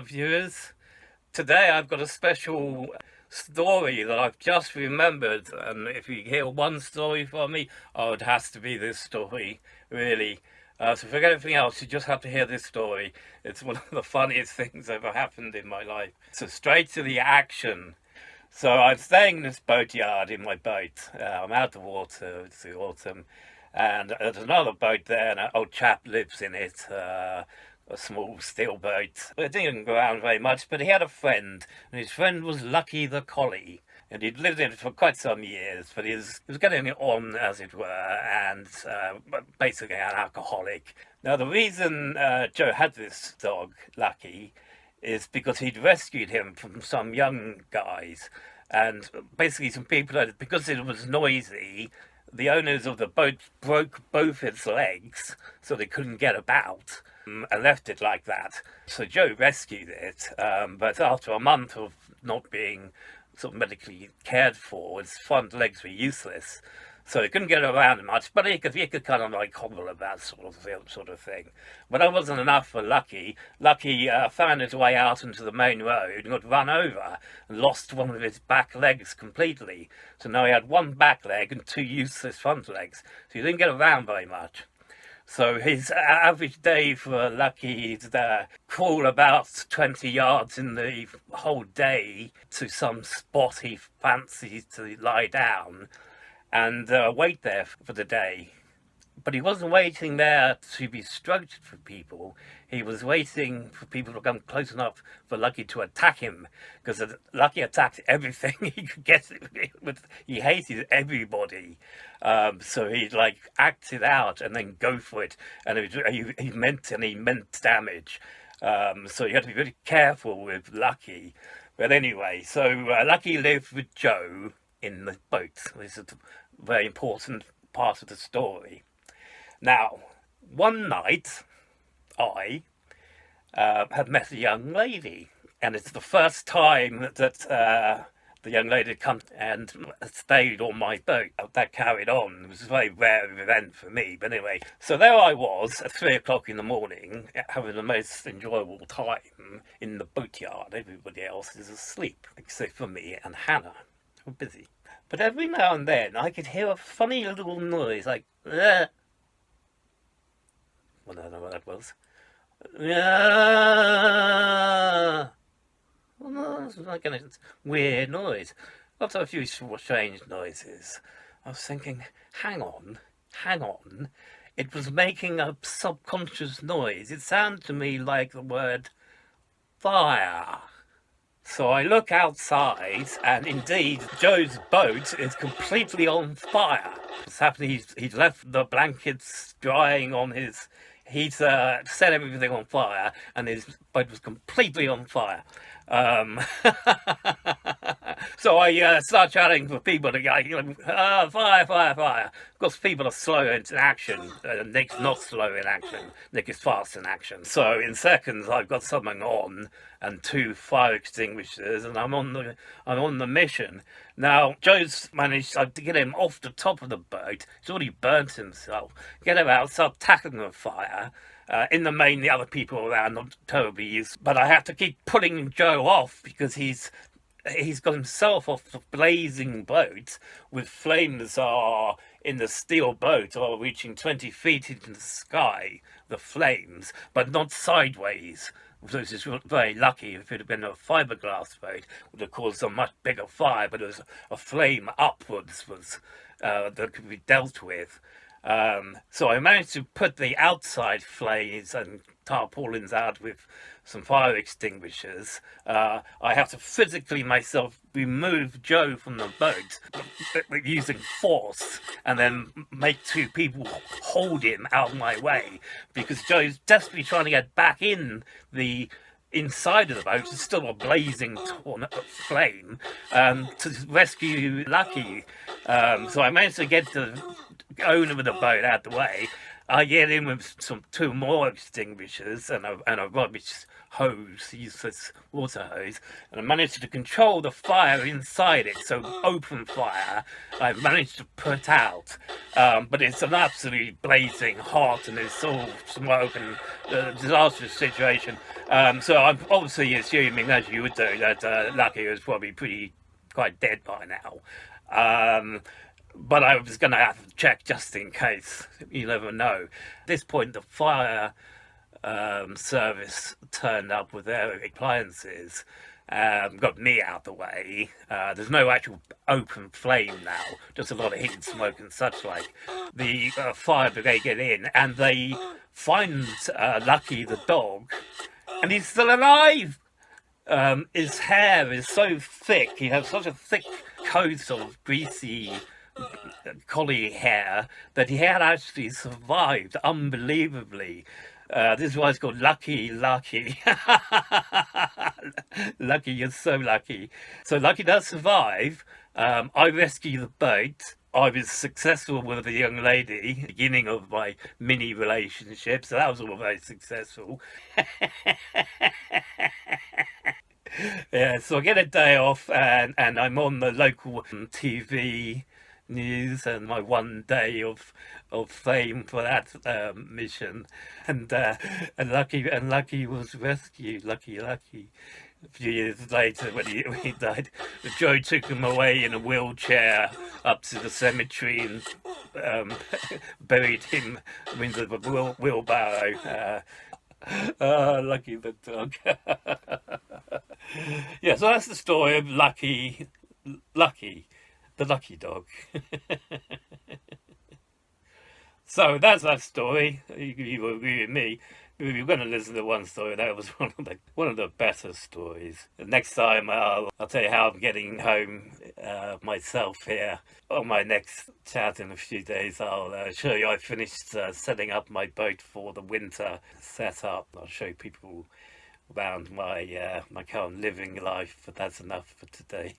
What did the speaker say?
viewers. Today I've got a special story that I've just remembered, and if you hear one story from me, it has to be this story, really. So forget everything else, you just have to hear this story. It's one of the funniest things ever happened in my life. So straight to the action. So I'm staying in this boatyard in my boat. I'm out of water, it's the autumn, and there's another boat there, and an old chap lives in it. A small steel boat. It didn't go around very much, but he had a friend, and his friend was Lucky the collie. And he'd lived in it for quite some years, but he was getting it on, as it were, and basically an alcoholic. Now, the reason Joe had this dog, Lucky, is because he'd rescued him from some young guys, and basically some people, because it was noisy, the owners of the boat broke both its legs so they couldn't get about, and left it like that. So Joe rescued it, but after a month of not being sort of medically cared for, its front legs were useless. So he couldn't get around much, but he could kind of like hobble about sort of thing. But that wasn't enough for Lucky. Lucky found his way out into the main road and got run over and lost one of his back legs completely. So now he had one back leg and two useless front legs. So he didn't get around very much. So his average day for Lucky is to crawl about 20 yards in the whole day to some spot he fancies to lie down and wait there for the day. But he wasn't waiting there to be structured for people. He was waiting for people to come close enough for Lucky to attack him, because Lucky attacked everything he could get. He hated everybody. So he'd like act it out and then go for it. And he meant damage. So you had to be very careful with Lucky. But anyway, so Lucky lived with Joe in the boat. This is a very important part of the story. Now, one night, I had met a young lady, and it's the first time that the young lady had come and stayed on my boat. That carried on. It was a very rare event for me, but anyway. So there I was at 3 o'clock in the morning, having the most enjoyable time in the boatyard. Everybody else is asleep, except for me and Hannah. We're busy. But every now and then, I could hear a funny little noise, like, I don't know what that was. Well, it's like a weird noise. After a few strange noises, I was thinking, hang on. It was making a subconscious noise. It sounded to me like the word fire. So I look outside, and indeed, Joe's boat is completely on fire. What's happening? He's left the blankets drying on his. He's set everything on fire, and his boat was completely on fire. So I start shouting for people to go, fire, fire, fire. Of course, people are slow in action. Nick's not slow in action. Nick is fast in action. So in seconds, I've got something on and 2 fire extinguishers, and I'm on the mission. Now, Joe's managed to get him off the top of the boat. He's already burnt himself. Get him out, start tackling the fire. In the main, the other people around not terribly used, but I have to keep pulling Joe off because he's got himself off the blazing boat with flames are in the steel boat are reaching 20 feet into the sky, the flames, but not sideways. Which is very lucky. If it had been a fiberglass boat, it would have caused a much bigger fire, but it was a flame upwards that could be dealt with. So I managed to put the outside flames and tarpaulins out with some fire extinguishers. I have to physically myself remove Joe from the boat using force, and then make 2 people hold him out of my way, because Joe's desperately trying to get back in the inside of the boat. It's still a blazing flame, to rescue Lucky. So I managed to get the owner of the boat out of the way. I get in with two more extinguishers and a rubbish hose, useless water hose, and I managed to control the fire inside it. So open fire, I've managed to put out, but it's an absolutely blazing hot and it's all smoke and a disastrous situation. So I'm obviously assuming, as you would do, that Lucky is probably quite dead by now. But I was going to have to check just in case. You never know. At this point, the fire service turned up with their appliances, got me out the way. There's no actual open flame now, just a lot of heat and smoke and such like. The fire brigade get in and they find Lucky the dog, and he's still alive. His hair is so thick, he has such a thick coat of greasy collie hair that he had actually survived unbelievably. This is why it's called Lucky. Lucky, you're so lucky. So Lucky does survive. I rescue the boat. I was successful with a young lady, beginning of my mini relationship, so that was all very successful. Yeah, so I get a day off and I'm on the local TV news and my one day of fame for that mission, and Lucky was rescued. Lucky. A few years later, when he died, Joe took him away in a wheelchair up to the cemetery and buried him in the wheelbarrow. Lucky the dog. Yeah, so that's the story of Lucky, the lucky dog. So that's that story. You will agree with me. If you're going to listen to one story, that was one of the better stories. Next time I'll tell you how I'm getting home myself here. On my next chat in a few days, I'll show you I finished setting up my boat for the winter setup. I'll show people around my current living life, but that's enough for today.